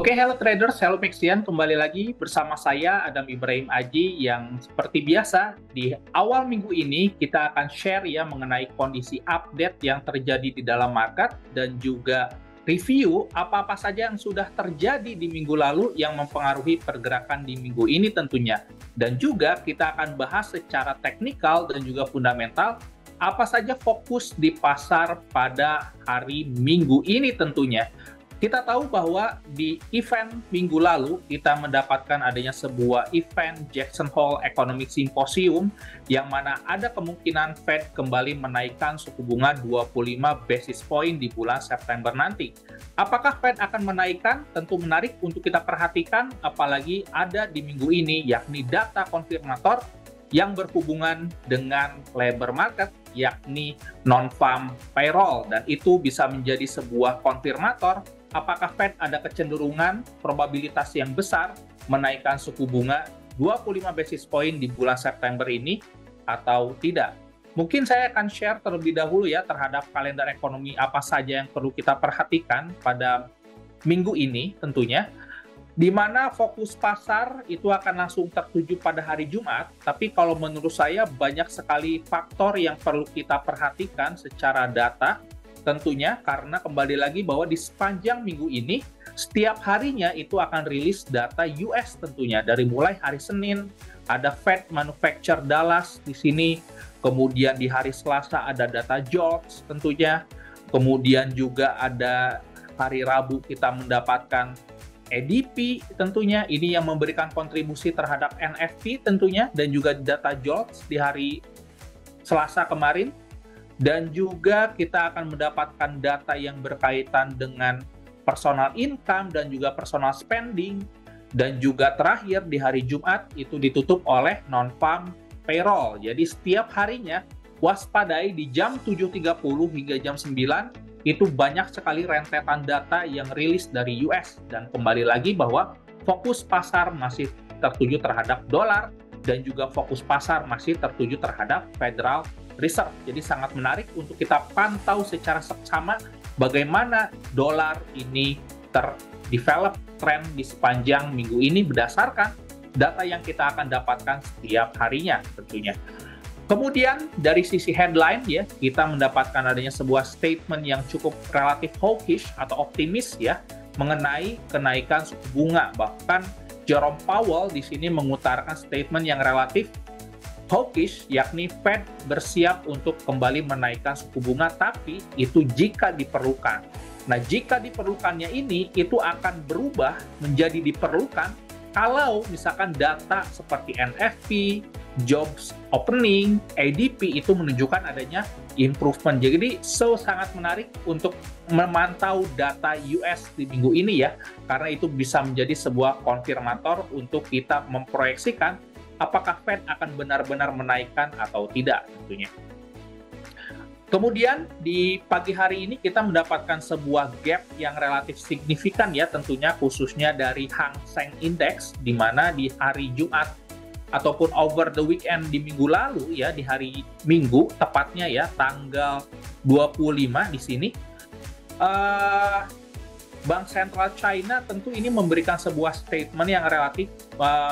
Oke, hello traders, hello Maxian. Kembali lagi bersama saya Adam Ibrahim Aji yang seperti biasa di awal minggu ini kita akan share ya mengenai kondisi update yang terjadi di dalam market dan juga review apa-apa saja yang sudah terjadi di minggu lalu yang mempengaruhi pergerakan di minggu ini tentunya. Dan juga kita akan bahas secara teknikal dan juga fundamental apa saja fokus di pasar pada hari Minggu ini tentunya. Kita tahu bahwa di event minggu lalu kita mendapatkan adanya sebuah event Jackson Hole Economic Symposium yang mana ada kemungkinan Fed kembali menaikkan suku bunga 25 basis point di bulan September nanti. Apakah Fed akan menaikkan? Tentu menarik untuk kita perhatikan, apalagi ada di minggu ini yakni data konfirmator yang berhubungan dengan labor market, yakni non-farm payroll, dan itu bisa menjadi sebuah konfirmator apakah Fed ada kecenderungan probabilitas yang besar menaikkan suku bunga 25 basis point di bulan September ini atau tidak. Mungkin saya akan share terlebih dahulu ya terhadap kalender ekonomi apa saja yang perlu kita perhatikan pada minggu ini tentunya, di mana fokus pasar itu akan langsung tertuju pada hari Jumat, tapi kalau menurut saya banyak sekali faktor yang perlu kita perhatikan secara data, tentunya karena kembali lagi bahwa di sepanjang minggu ini, setiap harinya itu akan rilis data US tentunya, dari mulai hari Senin, ada Fed Manufacture Dallas di sini, kemudian di hari Selasa ada data jobs tentunya, kemudian juga ada hari Rabu kita mendapatkan ADP tentunya, ini yang memberikan kontribusi terhadap NFP tentunya, dan juga data jobs di hari Selasa kemarin, dan juga kita akan mendapatkan data yang berkaitan dengan personal income dan juga personal spending, dan juga terakhir di hari Jumat itu ditutup oleh non-farm payroll. Jadi setiap harinya waspadai di jam 7.30 hingga jam 9 itu banyak sekali rentetan data yang rilis dari US, dan kembali lagi bahwa fokus pasar masih tertuju terhadap dolar dan juga fokus pasar masih tertuju terhadap Federal Reserve. Jadi sangat menarik untuk kita pantau secara seksama bagaimana dolar ini terdevelop tren di sepanjang minggu ini berdasarkan data yang kita akan dapatkan setiap harinya tentunya. Kemudian dari sisi headline ya, kita mendapatkan adanya sebuah statement yang cukup relatif hawkish atau optimis ya mengenai kenaikan suku bunga. Bahkan Jerome Powell di sini mengutarakan statement yang relatif hawkish, yakni Fed bersiap untuk kembali menaikkan suku bunga, tapi itu jika diperlukan. Nah, jika diperlukannya ini, itu akan berubah menjadi diperlukan kalau misalkan data seperti NFP, jobs opening, ADP itu menunjukkan adanya improvement. Jadi sangat menarik untuk memantau data US di minggu ini ya, karena itu bisa menjadi sebuah konfirmator untuk kita memproyeksikan apakah Fed akan benar-benar menaikkan atau tidak tentunya. Kemudian di pagi hari ini kita mendapatkan sebuah gap yang relatif signifikan ya tentunya, khususnya dari Hang Seng Index, di mana di hari Jumat ataupun over the weekend di minggu lalu ya, di hari Minggu tepatnya ya tanggal 25 di sini, Bank Sentral China tentu ini memberikan sebuah statement yang relatif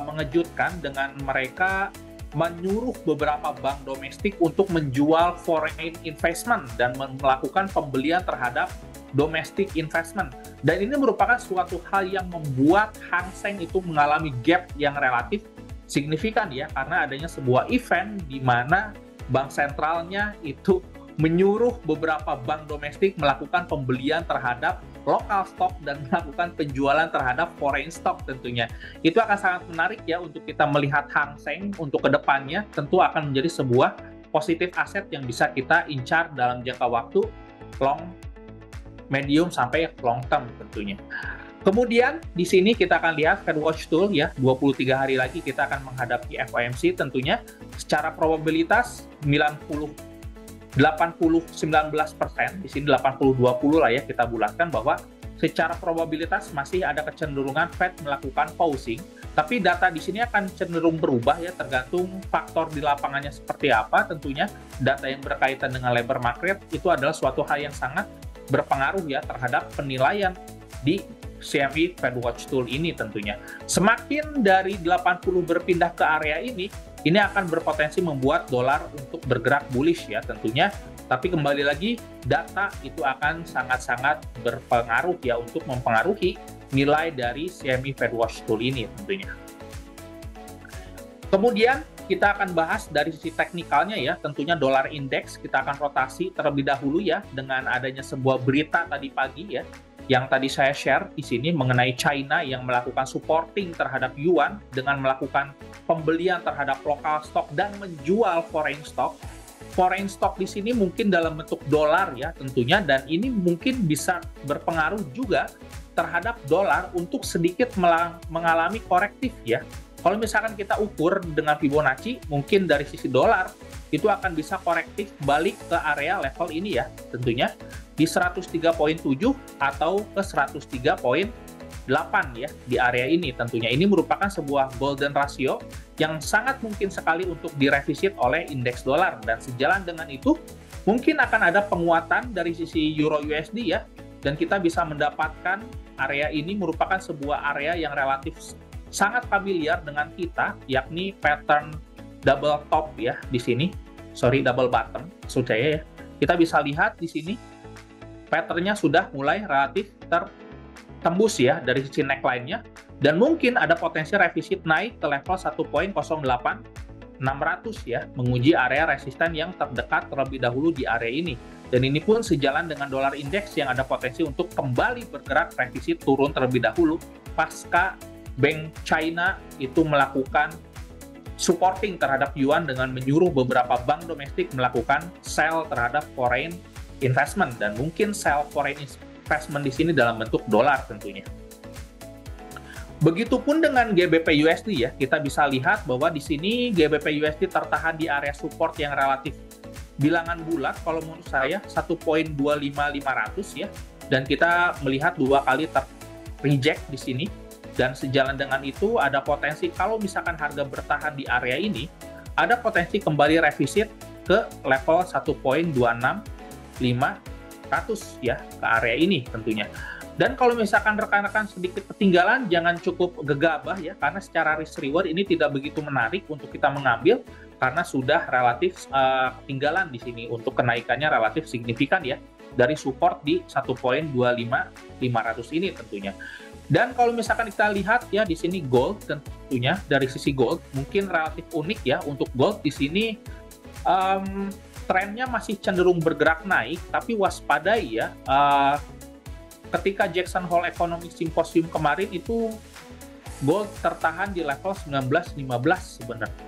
mengejutkan dengan mereka menyuruh beberapa bank domestik untuk menjual foreign investment dan melakukan pembelian terhadap domestic investment. Dan ini merupakan suatu hal yang membuat Hang Seng itu mengalami gap yang relatif signifikan ya, karena adanya sebuah event di mana bank sentralnya itu menyuruh beberapa bank domestik melakukan pembelian terhadap lokal stok dan melakukan penjualan terhadap foreign stock tentunya. Itu akan sangat menarik ya untuk kita melihat Hang Seng untuk kedepannya, tentu akan menjadi sebuah positif aset yang bisa kita incar dalam jangka waktu long, medium, sampai long term tentunya. Kemudian di sini kita akan lihat Fed Watch Tool ya, 23 hari lagi kita akan menghadapi FOMC tentunya. Secara probabilitas 80-19%, di sini 80-20 lah ya kita bulatkan, bahwa secara probabilitas masih ada kecenderungan Fed melakukan pausing, tapi data di sini akan cenderung berubah ya, tergantung faktor di lapangannya seperti apa tentunya. Data yang berkaitan dengan labor market itu adalah suatu hal yang sangat berpengaruh ya terhadap penilaian di CME FedWatch Tool ini tentunya. Semakin dari 80 berpindah ke area ini akan berpotensi membuat dolar untuk bergerak bullish ya tentunya. Tapi kembali lagi, data itu akan sangat-sangat berpengaruh ya untuk mempengaruhi nilai dari CME FedWatch Tool ini tentunya. Kemudian kita akan bahas dari sisi teknikalnya ya, tentunya dolar indeks kita akan rotasi terlebih dahulu ya dengan adanya sebuah berita tadi pagi ya, yang tadi saya share di sini mengenai China yang melakukan supporting terhadap yuan dengan melakukan pembelian terhadap lokal stok dan menjual foreign stock. Foreign stock di sini mungkin dalam bentuk dolar ya tentunya, dan ini mungkin bisa berpengaruh juga terhadap dolar untuk sedikit mengalami korektif ya. Kalau misalkan kita ukur dengan Fibonacci, mungkin dari sisi dolar itu akan bisa korektif balik ke area level ini ya, tentunya di 103.7 atau ke 103.8 ya di area ini tentunya. Ini merupakan sebuah golden ratio yang sangat mungkin sekali untuk direvisit oleh indeks dolar, dan sejalan dengan itu mungkin akan ada penguatan dari sisi Euro USD ya, dan kita bisa mendapatkan area ini merupakan sebuah area yang relatif sangat familiar dengan kita, yakni pattern double top ya di sini. Sorry, double bottom maksud saya ya. Kita bisa lihat di sini patternnya sudah mulai relatif tertembus ya dari sisi neckline-nya, dan mungkin ada potensi revisit naik ke level 1.08600 ya, menguji area resisten yang terdekat terlebih dahulu di area ini. Dan ini pun sejalan dengan dolar indeks yang ada potensi untuk kembali bergerak revisit turun terlebih dahulu pasca Bank China itu melakukan supporting terhadap yuan dengan menyuruh beberapa bank domestik melakukan sell terhadap foreign investment, dan mungkin sell foreign investment di sini dalam bentuk dolar tentunya. Begitupun dengan GBP USD ya, kita bisa lihat bahwa di sini GBP USD tertahan di area support yang relatif bilangan bulat kalau menurut saya 1.25500 ya, dan kita melihat dua kali reject di sini. Dan sejalan dengan itu ada potensi kalau misalkan harga bertahan di area ini, ada potensi kembali revisit ke level 1.26500 ya, ke area ini tentunya. Dan kalau misalkan rekan-rekan sedikit ketinggalan, jangan cukup gegabah ya, karena secara risk reward ini tidak begitu menarik untuk kita mengambil karena sudah relatif ketinggalan di sini untuk kenaikannya relatif signifikan ya dari support di 1.25500 ini tentunya. Dan kalau misalkan kita lihat ya di sini gold tentunya, dari sisi gold mungkin relatif unik ya untuk gold di sini trennya masih cenderung bergerak naik, tapi waspadai ya ketika Jackson Hole Economic Symposium kemarin itu gold tertahan di level 1915 sebenarnya.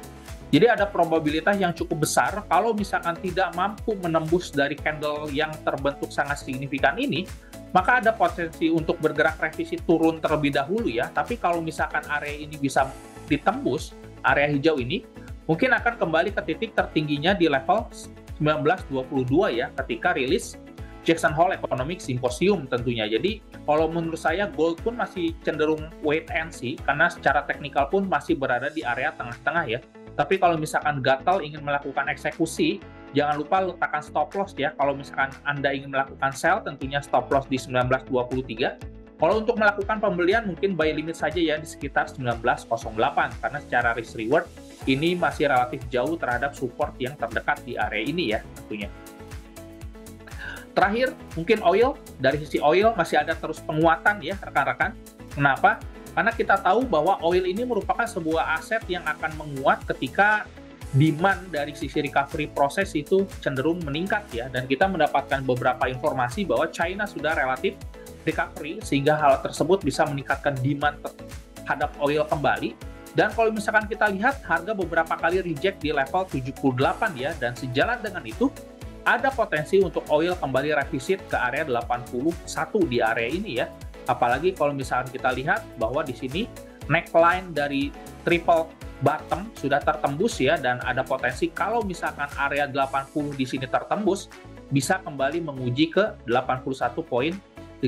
Jadi ada probabilitas yang cukup besar kalau misalkan tidak mampu menembus dari candle yang terbentuk sangat signifikan ini, maka ada potensi untuk bergerak revisi turun terlebih dahulu ya. Tapi kalau misalkan area ini bisa ditembus, area hijau ini, mungkin akan kembali ke titik tertingginya di level 1922 ya, ketika rilis Jackson Hole Economic Symposium tentunya. Jadi kalau menurut saya gold pun masih cenderung wait and see, karena secara teknikal pun masih berada di area tengah-tengah ya. Tapi kalau misalkan gatal ingin melakukan eksekusi, jangan lupa letakkan stop loss ya. Kalau misalkan Anda ingin melakukan sell, tentunya stop loss di 1923. Kalau untuk melakukan pembelian, mungkin buy limit saja ya di sekitar 1908, karena secara risk reward ini masih relatif jauh terhadap support yang terdekat di area ini ya tentunya. Terakhir, mungkin oil. Dari sisi oil masih ada terus penguatan ya rekan-rekan. Kenapa? Karena kita tahu bahwa oil ini merupakan sebuah aset yang akan menguat ketika demand dari sisi recovery proses itu cenderung meningkat ya. Dan kita mendapatkan beberapa informasi bahwa China sudah relatif recovery, sehingga hal tersebut bisa meningkatkan demand terhadap oil kembali. Dan kalau misalkan kita lihat harga beberapa kali reject di level 78 ya, dan sejalan dengan itu ada potensi untuk oil kembali revisit ke area 81 di area ini ya. Apalagi kalau misalkan kita lihat bahwa di sini neckline dari triple bottom sudah tertembus ya, dan ada potensi kalau misalkan area 80 di sini tertembus bisa kembali menguji ke 81.34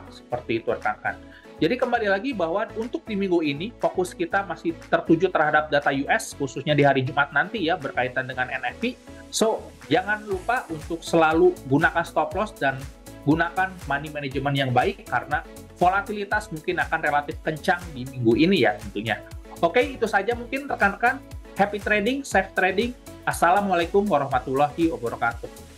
seperti itu rekan-rekan. Jadi kembali lagi bahwa untuk di minggu ini fokus kita masih tertuju terhadap data US khususnya di hari Jumat nanti ya berkaitan dengan NFP. So jangan lupa untuk selalu gunakan stop loss dan gunakan money management yang baik, karena volatilitas mungkin akan relatif kencang di minggu ini ya tentunya. Oke, itu saja mungkin rekan-rekan. Happy trading, safe trading. Assalamualaikum warahmatullahi wabarakatuh.